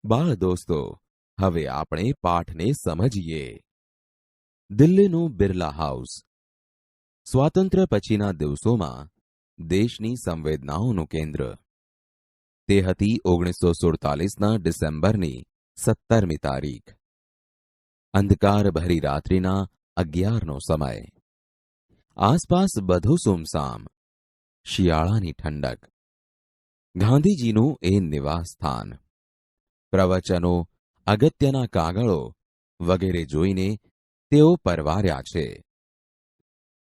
બાળ દોસ્તો, હવે આપણે પાઠને સમજીએ. દિલ્હીનું બિરલા હાઉસ. સ્વાતંત્ર્ય પછીના દિવસોમાં દેશની સંવેદનાઓનું કેન્દ્ર. તે હતી 1947ના ડિસેમ્બરની 17મી તારીખ. અંધકારભરી રાત્રિના 11નો સમય. આસપાસ બધું સુમસામ. શિયાળાની ઠંડક. ગાંધીજીનું એ નિવાસ સ્થાન. પ્રવચનો, અગત્યના કાગળો વગેરે જોઈને તેઓ પરવાર્યા છે.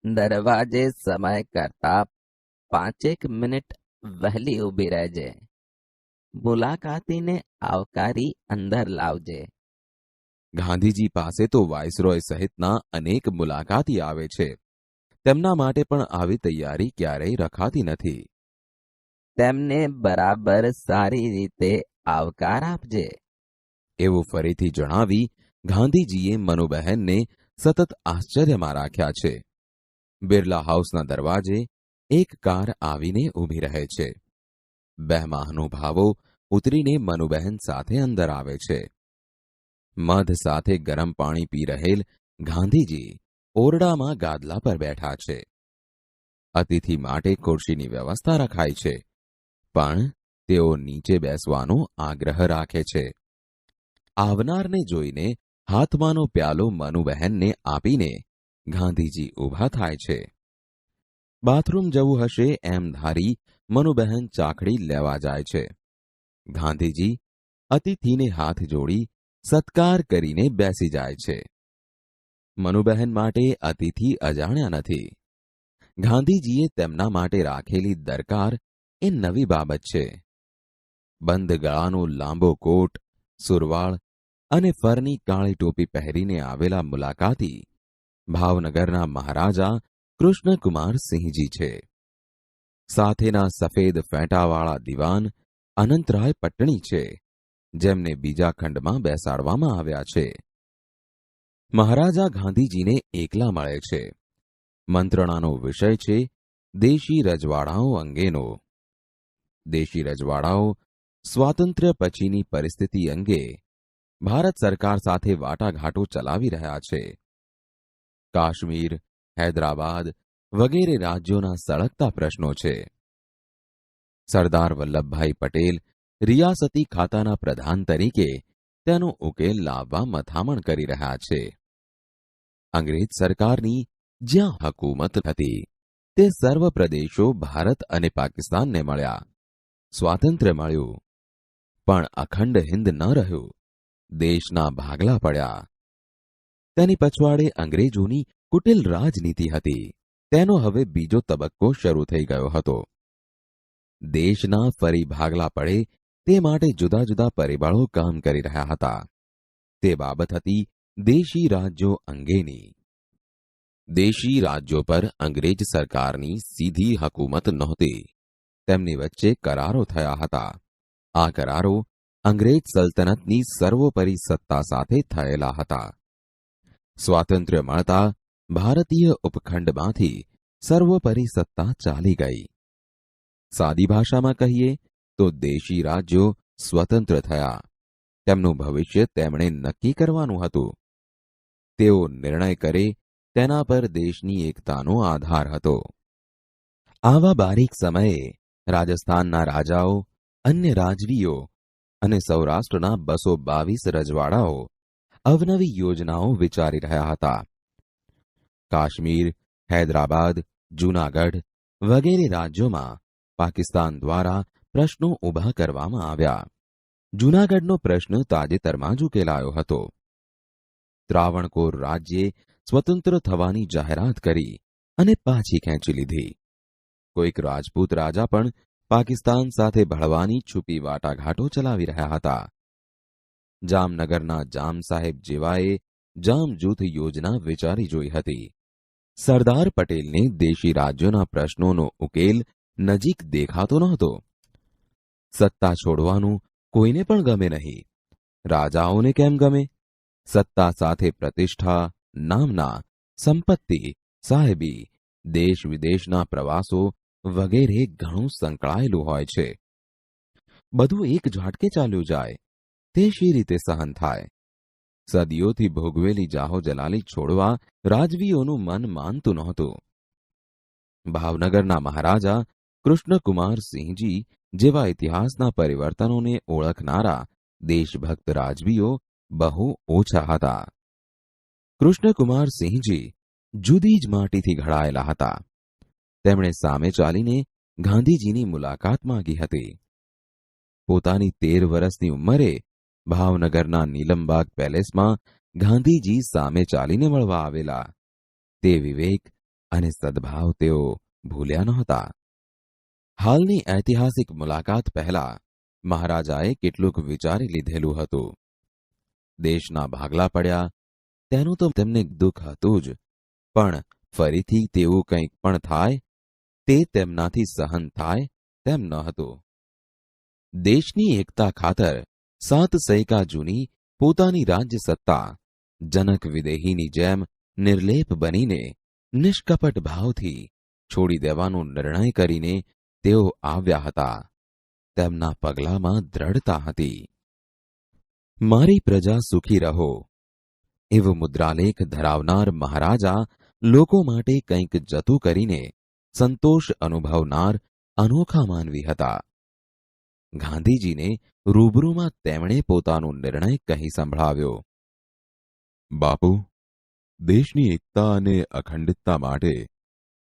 દરવાજે સમય કરતા 5 મિનિટ વહેલી ઊભી રહેજે. મુલાકાતીને આવકારી અંદર લાવજે. ગાંધીજી પાસે તો વાઇસરોય સહિતના અનેક મુલાકાતી આવે છે. તેમના માટે પણ આવી તૈયારી ક્યારેય રખાતી નથી. તેમને બરાબર સારી રીતે આવકાર આપજે. એવું ફરીથી જણાવી ગાંધીજીએ મનુબહેનને સતત આશ્ચર્યમાં રાખ્યા છે. બિરલા હાઉસના દરવાજે એક કાર આવીને ઊભી રહે છે. 2 મહાનુભાવો ઉતરીને મનુબહેન સાથે અંદર આવે છે. મધ સાથે ગરમ પાણી પી રહેલ ગાંધીજી ઓરડામાં ગાદલા પર બેઠા છે. અતિથિ માટે ખુરશીની વ્યવસ્થા રખાઈ છે, પણ તેઓ નીચે બેસવાનો આગ્રહ રાખે છે. આવનારને જોઈને હાથમાંનો પ્યાલો મનુબહેનને આપીને ગાંધીજી ઊભા થાય છે. બાથરૂમ જવું હશે એમ ધારી મનુબહેન ચાખડી લેવા જાય છે. ગાંધીજી અતિથિને હાથ જોડી સત્કાર કરીને બેસી જાય છે. મનુબહેન માટે અતિથિ અજાણ્યા નથી. ગાંધીજીએ તેમના માટે રાખેલી દરકાર એ નવી બાબત છે. બંધ ગળાનો લાંબો કોટ, સુરવાળ અને ફરની કાળી ટોપી પહેરીને આવેલા મુલાકાતી ભાવનગરના મહારાજા કૃષ્ણકુમાર સિંહજી છે. સાથેના સફેદ ફેંટાવાળા દિવાન અનંતરાય પટણી છે, જેમને બીજા ખંડમાં બેસાડવામાં આવ્યા છે. મહારાજા ગાંધીજીને એકલા મળે છે. મંત્રણાનો વિષય છે દેશી રજવાડાઓ અંગેનો. દેશી રજવાડાઓ સ્વાતંત્ર્ય પછીની પરિસ્થિતિ અંગે ભારત સરકાર સાથે વાટાઘાટો ચલાવી રહ્યા છે. કાશ્મીર, હૈદરાબાદ વગેરે રાજ્યોના સળગતા પ્રશ્નો છે. સરદાર વલ્લભભાઈ પટેલ રિયાસતી ખાતાના પ્રધાન તરીકે તેનો ઉકેલ લાવવા મથામણ કરી રહ્યા છે. અંગ્રેજ સરકારની જ્યાં હકૂમત હતી તે સર્વ પ્રદેશો ભારત અને પાકિસ્તાનને મળ્યા. સ્વાતંત્ર્ય મળ્યું, પણ અખંડ હિંદ ન રહ્યું. દેશના ભાગલા પડ્યા. તેની પછવાડે અંગ્રેજોની કુટિલ રાજનીતિ હતી. તેનો હવે બીજો તબક્કો શરૂ થઈ ગયો હતો. દેશના ફરી ભાગલા પડે તે માટે જુદા જુદા પરિબળો કામ કરી રહ્યા હતા. તે બાબત હતી દેશી રાજ્યો અંગેની. દેશી રાજ્યો પર અંગ્રેજ સરકારની સીધી હકૂમત નહોતી. તેમની વચ્ચે કરારો થયા હતા. આ કરારો અંગ્રેજ સલ્તનતની સર્વોપરી સત્તા સાથે થયેલા હતા. સ્વાતંત્ર્ય મળતા ભારતીય ઉપખંડમાંથી સર્વોપરી સત્તા ચાલી ગઈ. સાદી ભાષામાં કહીએ તો દેશી રાજ્યો સ્વતંત્ર થયા. તેમનું ભવિષ્ય તેમણે નક્કી કરવાનું હતું. તેઓ નિર્ણય કરે તેના પર દેશની એકતાનો આધાર હતો. આવા બારીક સમયે રાજસ્થાનના રાજાઓ, અન્ય રાજવીઓ અને સૌરાષ્ટ્રના 222 રજવાડાઓ અવનવી યોજનાઓ વિચારી રહ્યા હતા. કાશ્મીર, હૈદરાબાદ, જૂનાગઢ વગેરે રાજ્યોમાં પાકિસ્તાન દ્વારા પ્રશ્નો ઊભા કરવામાં આવ્યા. જૂનાગઢનો પ્રશ્ન તાજેતરમાં જ ઉકેલાયો હતો. ત્રાવણકોર રાજ્યે સ્વતંત્ર થવાની જાહેરાત કરી અને પાછી ખેંચી લીધી. કોઈક રાજપૂત રાજા પણ પાકિસ્તાન સાથે ભળવાની છુપી વાટાઘાટો ચલાવી રહ્યા હતા. જામનગરના જામ સાહેબ જેવાએ જામ જૂથ યોજના વિચારી જોઈ હતી. સરદાર પટેલને દેશી રાજ્યોના પ્રશ્નોનો ઉકેલ નજીક દેખાતો નહોતો. સત્તા છોડવાનું કોઈને પણ ગમે નહીં. રાજાઓને કેમ ગમે? સત્તા સાથે પ્રતિષ્ઠા, નામના, સંપત્તિ, સાહેબી, દેશ વિદેશના પ્રવાસો વગેરે ઘણું સંકળાયેલું હોય છે. બધું એક ઝાટકે ચાલ્યું જાય. તે શી રીતે સહન થાય? સદીઓથી ભોગવેલી જાહો જલાલી છોડવા રાજવીઓનું મન માનતું નહોતું. ભાવનગરના મહારાજા કૃષ્ણકુમારસિંહજી જેવા ઇતિહાસના પરિવર્તનોને ઓળખનારા દેશભક્ત રાજવીઓ બહુ ઓછા હતા. કૃષ્ણકુમારસિંહજી જુદી જ માટીથી ઘડાયેલા હતા. તેમણે સામે ચાલીને ગાંધીજીની મુલાકાત માંગી હતી. પોતાની 13 વર્ષની ઉંમરે ભાવનગરના નીલમબાગ પેલેસમાં ગાંધીજી સામે ચાલીને મળવા આવેલા. તે વિવેક અને સદભાવ તેઓ ભૂલ્યા નહોતા. હાલની ઐતિહાસિક મુલાકાત પહેલા મહારાજાએ કેટલુંક વિચારી લીધેલું હતું. દેશના ભાગલા પડ્યા તેનું તો તેમને દુઃખ હતું જ, પણ ફરીથી તેવું કંઈક પણ થાય તે તેમનાથી સહન થાય તેમ ન હતું. દેશની એકતા ખાતર 7 સૈકા જૂની પોતાની રાજ્ય સત્તા જનક વિદેહીની જેમ નિર્લેપ બનીને નિષ્કપટ ભાવથી છોડી દેવાનો નિર્ણય કરીને તેઓ આવ્યા હતા. તેમના પગલામાં દ્રઢતા હતી. મારી પ્રજા સુખી રહો એવો મુદ્રાલેખ ધરાવનાર મહારાજા લોકો માટે કંઈક જતું કરીને સંતોષ અનુભવનાર અનોખા માનવી હતા. ગાંધીજીને રૂબરૂમાં તેમણે પોતાનો નિર્ણય કહી સંભળાવ્યો. બાપુ, દેશની એકતા અને અખંડિતતા માટે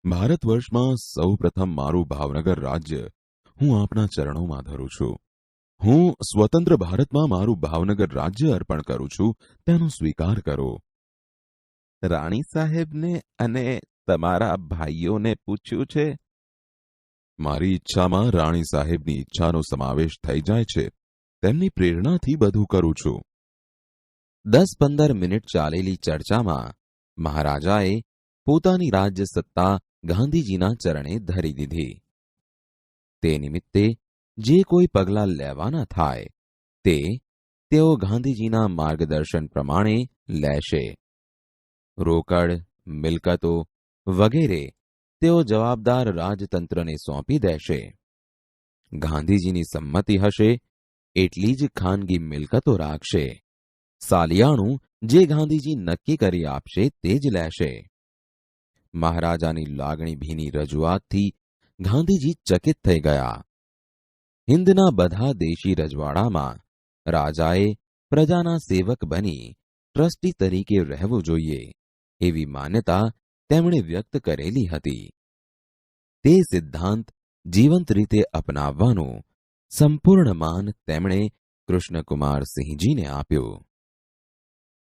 ભારત વર્ષમાં સૌ પ્રથમ મારું ભાવનગર રાજ્ય હું આપના ચરણોમાં ધરું છું. હું સ્વતંત્ર ભારતમાં મારું ભાવનગર રાજ્ય અર્પણ કરું છું, તેનો સ્વીકાર કરો. રાણી સાહેબને અને તમારા ભાઈઓને પૂછ્યું છે? મારી ઈચ્છામાં રાણી સાહેબની ઈચ્છાનો સમાવેશ થઈ જાય છે. તેમની પ્રેરણાથી બધું કરું છું. 10-15 મિનિટ ચાલેલી ચર્ચામાં મહારાજાએ પોતાની રાજ્ય સત્તા ગાંધીજીના ચરણે ધરી દીધી. તે નિમિત્તે જે કોઈ પગલાં લેવાના થાય તે તેઓ ગાંધીજીના માર્ગદર્શન પ્રમાણે લેશે. રોકડ, મિલકતો વગેરે તેઓ જવાબદાર રાજતંત્રને સોંપી દેશે. ગાંધીજીની સંમતિ હશે એટલી જ ખાનગી મિલકતો રાખશે. સાલિયાણું જે ગાંધીજી નક્કી કરી આપશે તે જ લેશે. મહારાજાની લાગણી ભીની રજૂઆતથી ગાંધીજી ચકિત થઈ ગયા. હિંદના બધા દેશી રજવાડામાં રાજાએ પ્રજાના સેવક બની ટ્રસ્ટી તરીકે રહેવું જોઈએ એવી માન્યતા તેમણે વ્યક્ત કરેલી હતી. તે સિદ્ધાંત જીવંત રીતે અપનાવવાનું સંપૂર્ણ માન તેમણે કૃષ્ણકુમારસિંહજીને આપ્યું.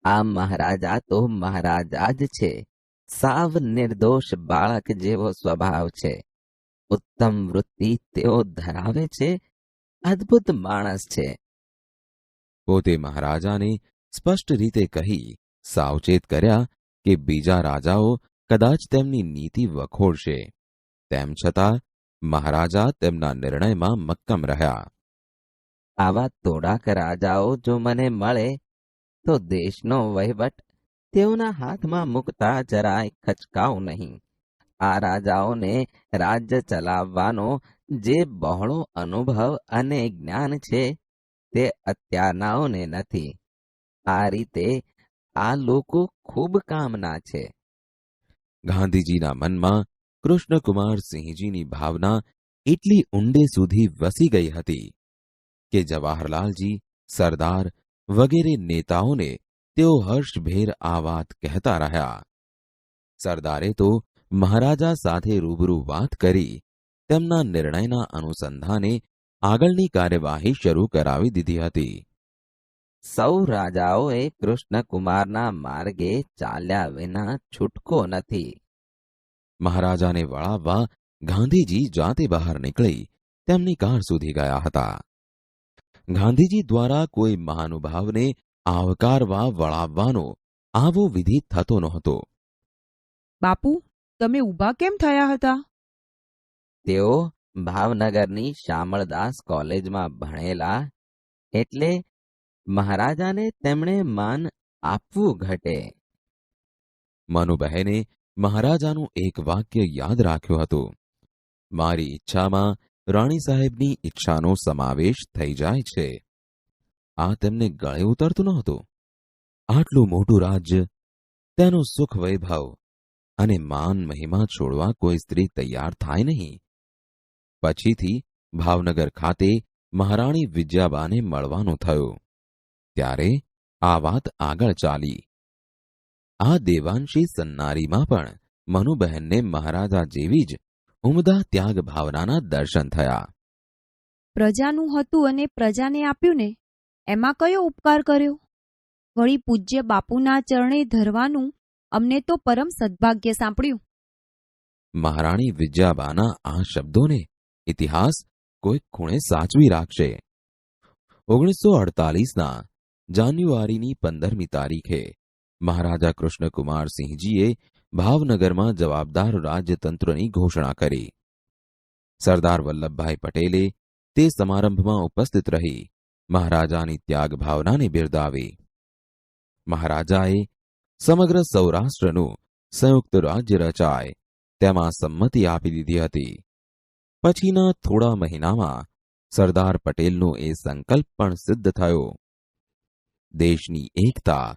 આ મહારાજા તો મહારાજા જ છે. સાવ નિર્દોષ બાળક જેવો સ્વભાવ છે. ઉત્તમ વૃત્તિ તેઓ ધરાવે છે. અદ્ભુત માણસ છે. પોતે મહારાજાને સ્પષ્ટ રીતે કહી સાવચેત કર્યા કે બીજા રાજાઓ કદાચ તેમની નીતિ વખોડશે. તેમ છતાં મહારાજા તેમના નિર્ણયમાં મક્કમ રહ્યા. આવા તોડાક રાજાઓ જો મને મળે તો દેશનો વહીવટ તેઓના હાથમાં મૂકતા જરાય ખચકાવ નહીં. આ રાજાઓને રાજ્ય ચલાવવાનો જે બહોળો અનુભવ અને જ્ઞાન છે તે અત્યારનાઓને નથી. આ રીતે આ લોકો ખૂબ કામના છે. ગાંધીજીના મનમાં કૃષ્ણકુમારસિંહજીની ભાવના એટલી ઊંડે સુધી વસી ગઈ હતી કે જવાહરલાલજી, સરદાર વગેરે નેતાઓને તેઓ હર્ષભેર આ વાત કહેતા રહ્યા. સરદારે તો મહારાજા સાથે રૂબરૂ વાત કરી તેમના નિર્ણયના અનુસંધાને આગળની કાર્યવાહી શરૂ કરાવી દીધી હતી. સૌ રાજાઓએ કૃષ્ણકુમારના માર્ગે ચાલ્યા વિના છૂટકો નથી. મહારાજાને વળાવવા ગાંધીજી જાતે બહાર નીકળી તેમની કાર સુધી ગયા હતા. ગાંધીજી દ્વારા કોઈ મહાનુભાવને આવકારવા વળાવવાનો આવો વિધિ થતો નહોતો. બાપુ, તમે ઊભા કેમ થયા હતા? તેઓ ભાવનગરની શામળદાસ કોલેજમાં ભણેલા એટલે મહારાજાને તેમણે માન આપવું ઘટે. મનુબહેને મહારાજાનું એક વાક્ય યાદ રાખ્યું હતું. મારી ઈચ્છામાં રાણી સાહેબની ઈચ્છાનો સમાવેશ થઈ જાય છે. આ તેમને ગળે ઉતરતું નહોતું. આટલું મોટું રાજ્ય, તેનું સુખ વૈભવ અને માન મહિમા છોડવા કોઈ સ્ત્રી તૈયાર થાય નહીં. પછીથી ભાવનગર ખાતે મહારાણી વિજયાબાને મળવાનું થયું. ત્યારે આ વાત આગળ ચાલી. આ દેવાંશી સન્નારીમાં પણ મનુબહેનને મહારાજા જેવી જ ઉમદા ત્યાગ ભાવનાના દર્શન થયા. પ્રજાનું હતું અને પ્રજાને આપ્યું ને, એમાં કયો ઉપકાર કર્યો? વળી પૂજ્ય બાપુના ચરણે ધરવાનું અમને તો પરમ સદભાગ્ય સાંપડ્યું. મહારાણી વિજયાબાના આ શબ્દોને ઇતિહાસ કોઈ ખૂણે સાચવી રાખશે. 1948ના જાન્યુઆરીની 15મી તારીખે મહારાજા કૃષ્ણકુમારસિંહજીએ ભાવનગરમાં જવાબદાર રાજ્યતંત્રની ઘોષણા કરી. સરદાર વલ્લભભાઈ પટેલે તે સમારંભમાં ઉપસ્થિત રહી મહારાજાની ત્યાગ ભાવનાને બિરદાવી. મહારાજાએ સમગ્ર સૌરાષ્ટ્રનું સંયુક્ત રાજ્ય રચાય તેમાં સંમતિ આપી દીધી હતી. પછીના થોડા મહિનામાં સરદાર પટેલનો એ સંકલ્પ પણ સિદ્ધ થયો. દેશની એકતા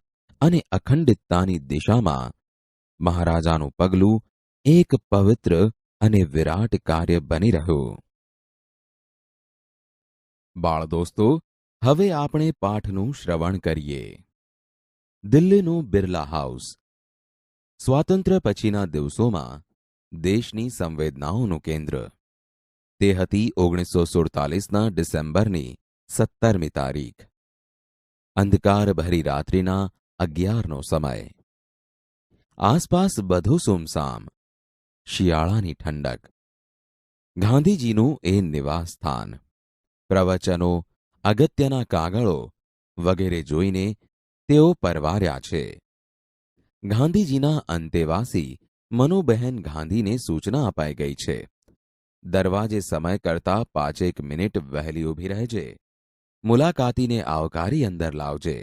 અને અખંડિતતાની દિશામાં મહારાજાનું પગલું એક પવિત્ર અને વિરાટ કાર્ય બની રહ્યું. બાળ દોસ્તો, હવે આપણે પાઠનું શ્રવણ કરીએ. દિલ્હીનું બિરલા હાઉસ સ્વાતંત્ર્ય પછીના દિવસોમાં દેશની સંવેદનાઓનું કેન્દ્ર. તે હતી 1947ના ડિસેમ્બરની 17મી તારીખ. અંધકારભરી રાત્રિના 11નો સમય. આસપાસ બધું સુમસામ. શિયાળાની ઠંડક. ગાંધીજીનું એ નિવાસ સ્થાન. પ્રવચનો, અગત્યના કાગળો વગેરે જોઈને તેઓ પરવાર્યા છે. ગાંધીજીના અંતેવાસી મનુબહેન ગાંધીને સૂચના અપાઈ ગઈ છે. દરવાજે સમય કરતા 5 મિનિટ વહેલી ઊભી રહેજે. મુલાકાતીને આવકારી અંદર લાવજે.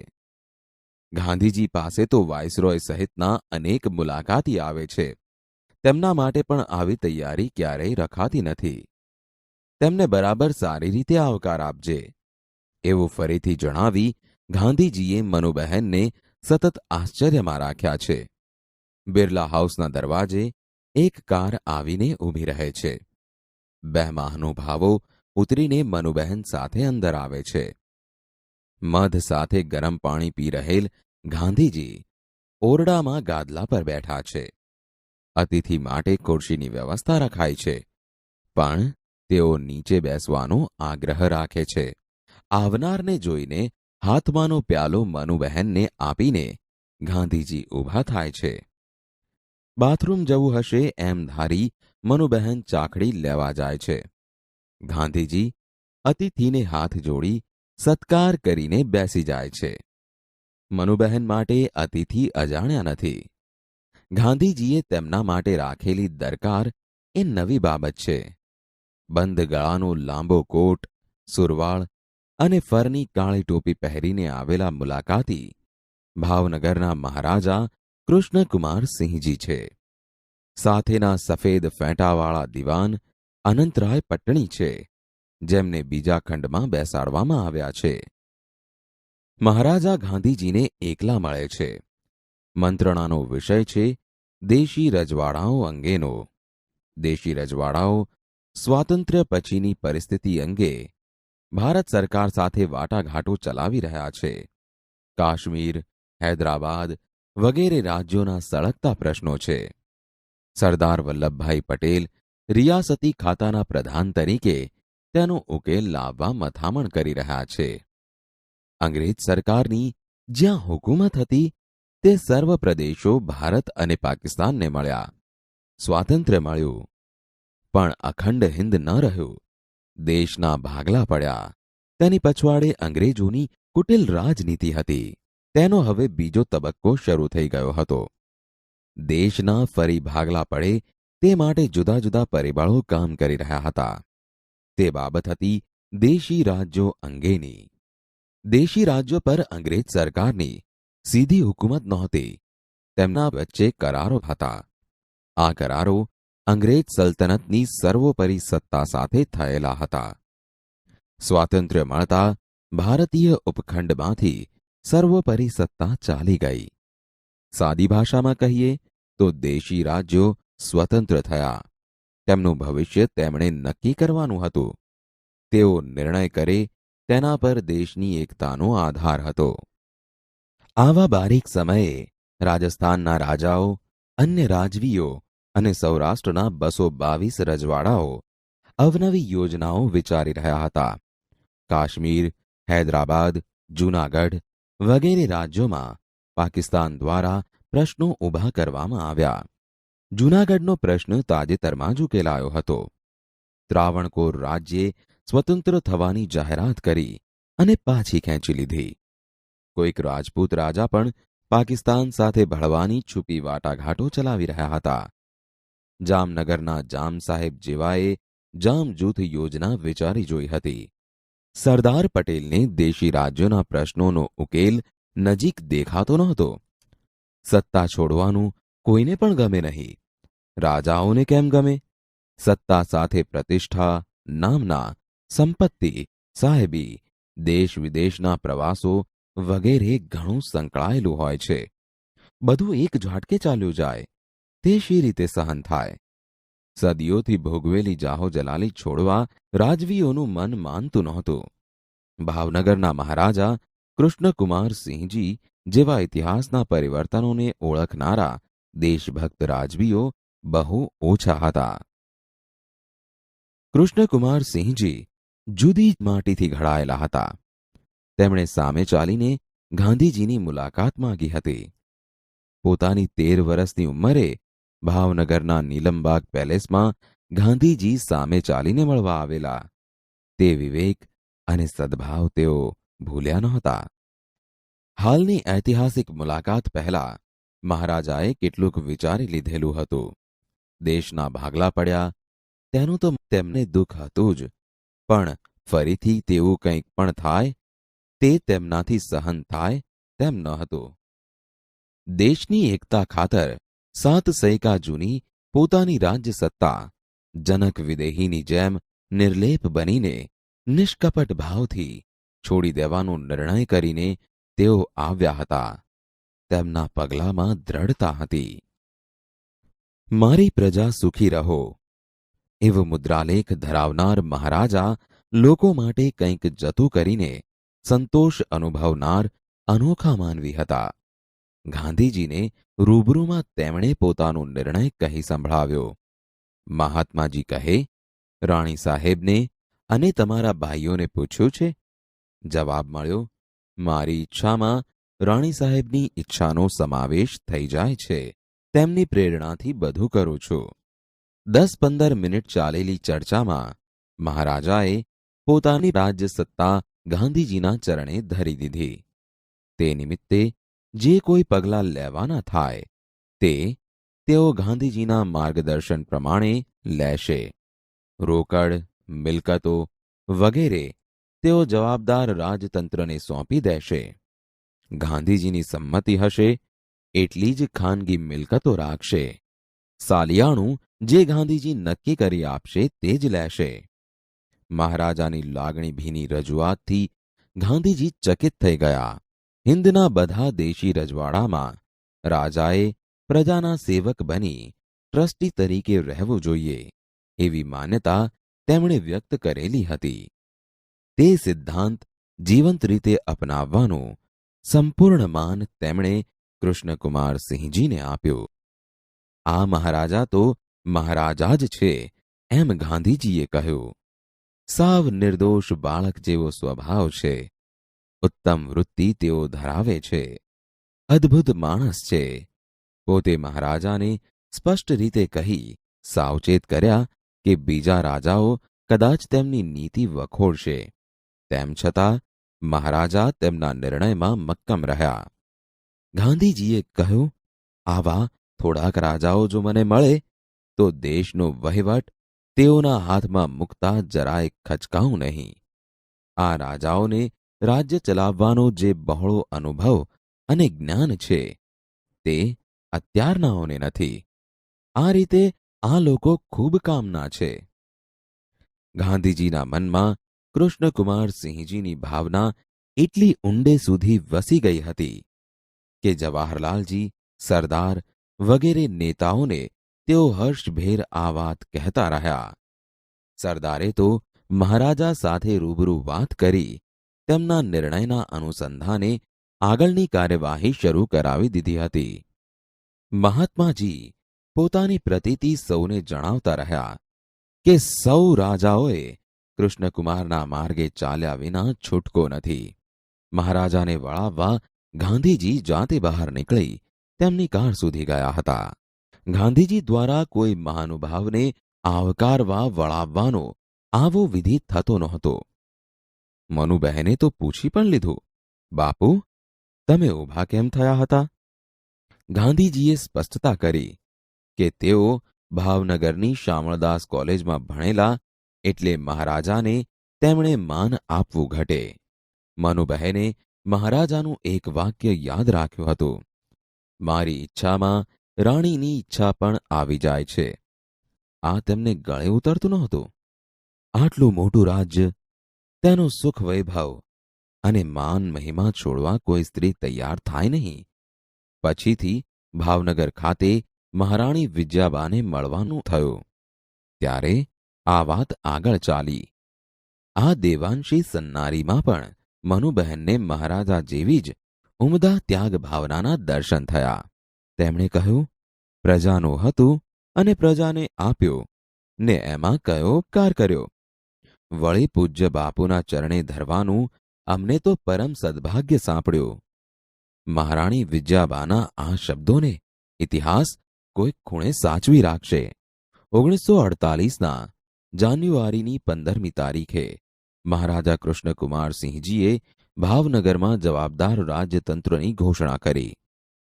ગાંધીજી પાસે તો વાઇસરોય સહિતના અનેક મુલાકાતી આવે છે. તેમના માટે પણ આવી તૈયારી ક્યારેય રખાતી નથી. તેમને બરાબર સારી રીતે આવકાર આપજે. એવું ફરીથી જણાવી ગાંધીજીએ મનુબહેનને સતત આશ્ચર્યમાં રાખ્યા છે. બિરલા હાઉસના દરવાજે એક કાર આવીને ઊભી રહે છે. 2 મહાનુભાવો ઉતરીને મનુબહેન સાથે અંદર આવે છે. મધ સાથે ગરમ પાણી પી રહેલ ગાંધીજી ઓરડામાં ગાદલા પર બેઠા છે. અતિથિ માટે ખુરશીની વ્યવસ્થા રખાઈ છે, પણ તેઓ નીચે બેસવાનો આગ્રહ રાખે છે. આવનારને જોઈને હાથમાંનો પ્યાલો મનુબહેનને આપીને ગાંધીજી ઊભા થાય છે. બાથરૂમ જવું હશે એમ ધારી મનુબહેન ચાખડી લેવા જાય છે. ગાંધીજી અતિથિને હાથ જોડી સત્કાર કરીને બેસી જાય છે. મનુબહેન માટે અતિથિ અજાણ્યા નથી. ગાંધીજીએ તેમના માટે રાખેલી દરકાર એ નવી બાબત છે. બંધ ગળાનો લાંબો કોટ, સુરવાળ અને ફરની કાળી ટોપી પહેરીને આવેલા મુલાકાતી ભાવનગરના મહારાજા કૃષ્ણકુમારસિંહજી છે. સાથેના સફેદ ફેંટાવાળા દિવાન અનંતરાય પટણી છે, જેમને બીજા ખંડમાં બેસાડવામાં આવ્યા છે. મહારાજા ગાંધીજીને એકલા મળે છે. મંત્રણાનો વિષય છે દેશી રજવાડાઓ અંગેનો. દેશી રજવાડાઓ સ્વાતંત્ર્ય પછીની પરિસ્થિતિ અંગે ભારત સરકાર સાથે વાટાઘાટો ચલાવી રહ્યા છે. કાશ્મીર, હૈદરાબાદ વગેરે રાજ્યોના સળગતા પ્રશ્નો છે. સરદાર વલ્લભભાઈ પટેલ રિયાસતી ખાતાના પ્રધાન તરીકે તેનો ઉકેલ લાવવા મથામણ કરી રહ્યા છે. અંગ્રેજ સરકારની જ્યાં હુકુમત હતી તે સર્વ પ્રદેશો ભારત અને પાકિસ્તાનને મળ્યા. સ્વાતંત્ર્ય મળ્યું, પણ અખંડ હિંદ ન રહ્યું. દેશના ભાગલા પડ્યા. તેની પછવાડે અંગ્રેજોની કુટિલ રાજનીતિ હતી. તેનો હવે બીજો તબક્કો શરૂ થઈ ગયો હતો. દેશના ફરી ભાગલા પડે તે માટે જુદા જુદા પરિબળો કામ કરી રહ્યા હતા. તે બાબત હતી દેશી રાજ્યો અંગેની. દેશી રાજ્યો પર અંગ્રેજ સરકારની સીધી હુકુમત નહોતી. તેમના વચ્ચે કરારો હતા. આ કરારો અંગ્રેજ સલ્તનતની સર્વોપરી સત્તા સાથે થયેલા હતા. સ્વાતંત્ર્ય મળતા ભારતીય ઉપખંડમાંથી સર્વોપરી સત્તા ચાલી ગઈ. સાદી ભાષામાં કહીએ તો દેશી રાજ્યો સ્વતંત્ર થયા. તેમનું ભવિષ્ય તેમણે નક્કી કરવાનું હતું. તેઓ નિર્ણય કરે તેના પર દેશની એકતાનો આધાર હતો. આવા બારીક સમયે રાજસ્થાનના રાજાઓ, અન્ય રાજવીઓ અને સૌરાષ્ટ્રના 222 રજવાડાઓ અવનવી યોજનાઓ વિચારી રહ્યા હતા. કાશ્મીર, હૈદરાબાદ, જૂનાગઢ વગેરે રાજ્યોમાં પાકિસ્તાન દ્વારા પ્રશ્નો ઊભા કરવામાં આવ્યા. જૂનાગઢનો પ્રશ્ન તાજેતરમાં જ ઉકેલાયો હતો. ત્રાવણકોર રાજ્યે સ્વતંત્ર થવાની જાહેરાત કરી અને પાછી ખેંચી લીધી. કોઈક રાજપૂત રાજા પણ પાકિસ્તાન સાથે ભળવાની છુપી વાટાઘાટો ચલાવી રહ્યા હતા. જામનગરના જામ સાહેબ જેવાએ જામ જૂથ યોજના વિચારી જોઈ હતી. સરદાર પટેલને દેશી રાજ્યોના પ્રશ્નોનો ઉકેલ નજીક દેખાતો નહોતો. સત્તા છોડવાનું કોઈને પણ ગમે નહીં. રાજાઓને કેમ ગમે? સત્તા સાથે પ્રતિષ્ઠા, નામના, સંપત્તિ, સાહેબી, દેશ વિદેશના પ્રવાસો વગેરે ઘણું સંકળાયેલું હોય છે. બધું એક ઝાટકે ચાલ્યું જાય તે શી રીતે સહન થાય? સદીઓથી ભોગવેલી જાહો જલાલી છોડવા રાજવીઓનું મન માનતું નહોતું. ભાવનગરના મહારાજા કૃષ્ણકુમાર સિંહજી જેવા ઇતિહાસના પરિવર્તનોને ઓળખનારા દેશભક્ત રાજવીઓ બહુ ઓછા હતા. કૃષ્ણકુમાર સિંહજી જુદી માટીથી ઘડાયેલા હતા. તેમણે સામે ચાલીને ગાંધીજીની મુલાકાત માંગી હતી. પોતાની 13 વર્ષની ઉંમરે ભાવનગરના નીલમબાગ પેલેસમાં ગાંધીજી સામે ચાલીને મળવા આવેલા. તે વિવેક અને સદ્ભાવ તેઓ ભૂલ્યા નહોતા. હાલની ઐતિહાસિક મુલાકાત પહેલા મહારાજાએ કેટલુંક વિચારી લીધેલું હતું. દેશના ભાગલા પડ્યા તેનું તો તેમને દુઃખ હતું જ, પણ ફરીથી તેવું કંઈક પણ થાય તે તેમનાથી સહન થાય તેમ ન હતું. દેશની એકતા ખાતર 7 સૈકા જૂની પોતાની રાજ્ય સત્તા જનક વિદેહીની જેમ નિર્લેપ બનીને નિષ્કપટ ભાવથી છોડી દેવાનો નિર્ણય કરીને તેઓ આવ્યા હતા. તેમના પગલામાં દ્રઢતા હતી. મારી પ્રજા સુખી રહો એવો મુદ્રાલેખ ધરાવનાર મહારાજા લોકો માટે કંઈક જતું કરીને સંતોષ અનુભવનાર અનોખા માનવી હતા. ગાંધીજીને રૂબરૂમાં તેમણે પોતાનો નિર્ણય કહી સંભળાવ્યો. મહાત્માજી કહે, રાણી સાહેબને અને તમારા ભાઈઓને પૂછ્યું છે? જવાબ મળ્યો, મારી ઈચ્છામાં રાણી સાહેબની ઈચ્છાનો સમાવેશ થઈ જાય છે. તેમની પ્રેરણાથી બધું કરું છું. 10-15 મિનિટ ચાલેલી ચર્ચામાં મહારાજાએ પોતાની રાજ્ય સત્તા ગાંધીજીના ચરણે ધરી દીધી. તે નિમિત્તે જે કોઈ પગલાં લેવાના થાય તે તેઓ ગાંધીજીના માર્ગદર્શન પ્રમાણે લેશે. રોકડ, મિલકતો વગેરે તેઓ જવાબદાર રાજતંત્રને સોંપી દેશે. ગાંધીજીની સંમતિ હશે એટલી જ ખાનગી મિલકતો રાખશે. સાલિયાણું જે ગાંધીજી નક્કી કરી આપશે તે જ લેશે. મહારાજાની લાગણીભીની રજૂઆતથી ગાંધીજી ચકિત થઈ ગયા. હિંદના બધા દેશી રજવાડામાં રાજાએ પ્રજાના સેવક બની ટ્રસ્ટી તરીકે રહેવું જોઈએ એવી માન્યતા તેમણે વ્યક્ત કરેલી હતી. તે સિદ્ધાંત જીવંત રીતે અપનાવવાનું સંપૂર્ણ માન તેમણે કૃષ્ણકુમાર સિંહજીને આપ્યું. આ મહારાજા તો મહારાજા જ છે એમ ગાંધીજીએ કહ્યું. સાવ નિર્દોષ બાળક જેવો સ્વભાવ છે. ઉત્તમ વૃત્તિ તેઓ ધરાવે છે. અદ્ભુત માણસ છે. પોતે મહારાજાને સ્પષ્ટ રીતે કહી સાવચેત કર્યા કે બીજા રાજાઓ કદાચ તેમની નીતિ વખોડશે. તેમ છતાં મહારાજા તેમના નિર્ણયમાં મક્કમ રહ્યા. ગાંધીજીએ કહ્યું, આવા થોડાક રાજાઓ જો મને મળે તો દેશનો વહીવટ તેઓના હાથમાં મૂકતા જરાય ખચકાવું નહીં. આ રાજાઓને રાજ્ય ચલાવવાનો જે બહોળો અનુભવ અને જ્ઞાન છે તે અત્યારનાઓને નથી. આ રીતે આ લોકો ખૂબ કામના છે. ગાંધીજીના મનમાં કૃષ્ણકુમાર સિંહજીની ભાવના એટલી ઊંડે સુધી વસી ગઈ હતી કે જવાહરલાલજી, સરદાર વગેરે નેતાઓને તેઓ હર્ષભેર આ વાત કહેતા રહ્યા. સરદારે તો મહારાજા સાથે રૂબરૂ વાત કરી તેમના નિર્ણયના અનુસંધાને આગળની કાર્યવાહી શરૂ કરાવી દીધી હતી. મહાત્માજી પોતાની પ્રતીતિ સૌને જણાવતા રહ્યા કે સૌ રાજાઓએ કૃષ્ણકુમારના માર્ગે ચાલ્યા વિના છૂટકો નથી. મહારાજાને વળાવવા ગાંધીજી જાતે બહાર નીકળી તેમની કાર સુધી ગયા હતા. ગાંધીજી દ્વારા કોઈ મહાનુભાવને આવકારવા વળાવવાનો આવો વિધિ થતો નહોતો. મનુબહેને તો પૂછી પણ લીધું, બાપુ, તમે ઊભા કેમ થયા હતા? ગાંધીજીએ સ્પષ્ટતા કરી કે તેઓ ભાવનગરની શામળદાસ કોલેજમાં ભણેલા એટલે મહારાજાને તેમણે માન આપવું ઘટે. મનુબહેને મહારાજાનું એક વાક્ય યાદ રાખ્યું હતું, મારી ઈચ્છામાં રાણીની ઈચ્છા પણ આવી જાય છે. આ તેમને ગળે ઉતરતું નહોતું. આટલું મોટું રાજ્ય, તેનું સુખ વૈભવ અને માન મહિમા છોડવા કોઈ સ્ત્રી તૈયાર થાય નહીં. પછીથી ભાવનગર ખાતે મહારાણી વિજયાબાને મળવાનું થયું ત્યારે આ વાત આગળ ચાલી. આ દેવાંશી સન્નારીમાં પણ મનુબહેનને મહારાજા જેવી જ ઉમદા ત્યાગ ભાવનાના દર્શન થયા. તેમણે કહ્યું, પ્રજાનું હતું અને પ્રજાને આપ્યું ને એમાં કયો ઉપકાર કર્યો? વળી પૂજ્ય બાપુના ચરણે ધરવાનું અમને તો પરમ સદભાગ્ય સાંપડ્યું. મહારાણી વિજયાબાના આ શબ્દોને ઇતિહાસ કોઈ ખૂણે સાચવી રાખશે. 1948ના જાન્યુઆરીની 15મી તારીખે મહારાજા કૃષ્ણકુમાર સિંહજીએ ભાવનગરમાં જવાબદાર રાજ્યતંત્રની ઘોષણા કરી.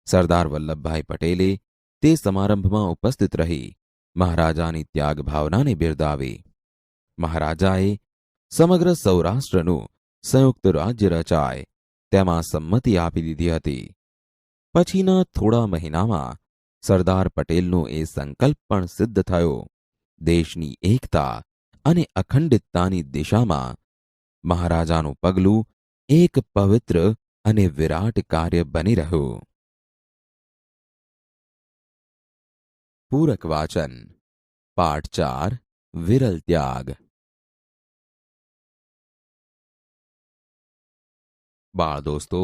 સરદાર વલ્લભભાઈ પટેલે તે સમારંભમાં ઉપસ્થિત રહી મહારાજાની ત્યાગ ભાવનાને બિરદાવી. મહારાજાએ સમગ્ર સૌરાષ્ટ્રનું સંયુક્ત રાજ્ય રચાય તેમાં સંમતિ આપી દીધી હતી. પછીના થોડા મહિનામાં સરદાર પટેલનો એ સંકલ્પ પણ સિદ્ધ થયો. દેશની એકતા અને અખંડિતતાની દિશામાં મહારાજાનું પગલું એક પવિત્ર અને વિરાટ કાર્ય બની રહ્યું. પૂરક વાચન પાઠ 4 વિરલ ત્યાગ. બાળ દોસ્તો,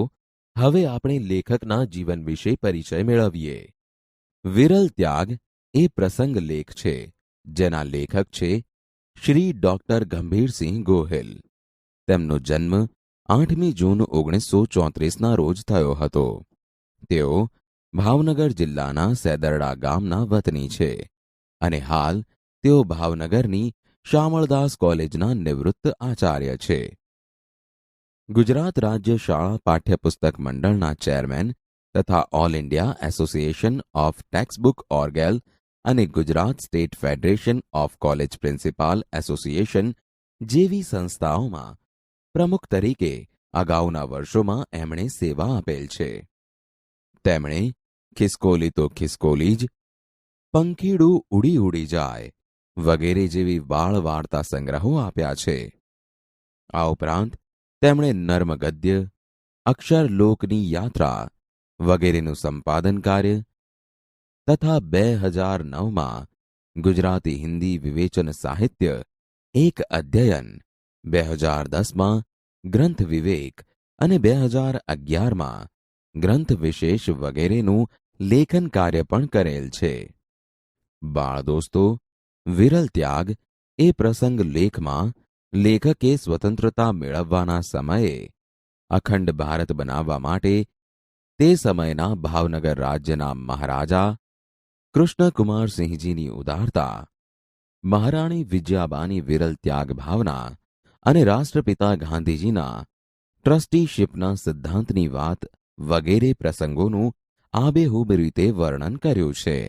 હવે આપણે લેખકના જીવન વિશે પરિચય મેળવીએ. વિરલ ત્યાગ એ પ્રસંગ લેખ છે જેના લેખક છે શ્રી ડોક્ટર ગંભીરસિંહ ગોહિલ. તેમનો જન્મ 8મી જૂન 1934ના રોજ થયો હતો. તેઓ ભાવનગર જિલ્લાના સેદરડા ગામના વતની છે અને હાલ તેઓ ભાવનગરની શામળદાસ કોલેજના નિવૃત્ત આચાર્ય છે. ગુજરાત રાજ્ય શાળા પાઠ્યપુસ્તક મંડળના ચેરમેન તથા all India association of textbook ઓર્ગેલ અને Gujarat state federation of college principal association જેવી સંસ્થાઓમાં પ્રમુખ તરીકે અગાઉના વર્ષોમાં એમણે સેવા આપેલ છે. તેમણે ખિસકોલી તો ખિસકોલી જ, પંખીડું ઉડી ઉડી જાય વગેરે જેવી બાળ વાર્તા સંગ્રહો આપ્યા છે. આ ઉપરાંત તેમણે નર્મ ગદ્ય, અક્ષરલોકની યાત્રા વગેરેનું સંપાદન કાર્ય તથા 2009માં ગુજરાતી હિન્દી વિવેચન સાહિત્ય એક અધ્યયન, 2010માં ગ્રંથ વિવેક અને 2011માં ગ્રંથ વિશેષ વગેરેનું લેખન કાર્ય પણ કરેલ છે. બાળ દોસ્તો, વિરલ ત્યાગ એ પ્રસંગ લેખમાં લેખકે સ્વતંત્રતા મેળવવાના સમયે અખંડ ભારત બનાવવા માટે તે સમયના ભાવનગર રાજ્યના મહારાજા કૃષ્ણકુમારસિંહજીની ઉદારતા, મહારાણી વિજયાબાની વિરલ ત્યાગ ભાવના અને રાષ્ટ્રપિતા ગાંધીજીના ટ્રસ્ટીશીપના સિદ્ધાંતની વાત વગેરે પ્રસંગોનું આબેહૂબ રીતે વર્ણન કર્યું છે.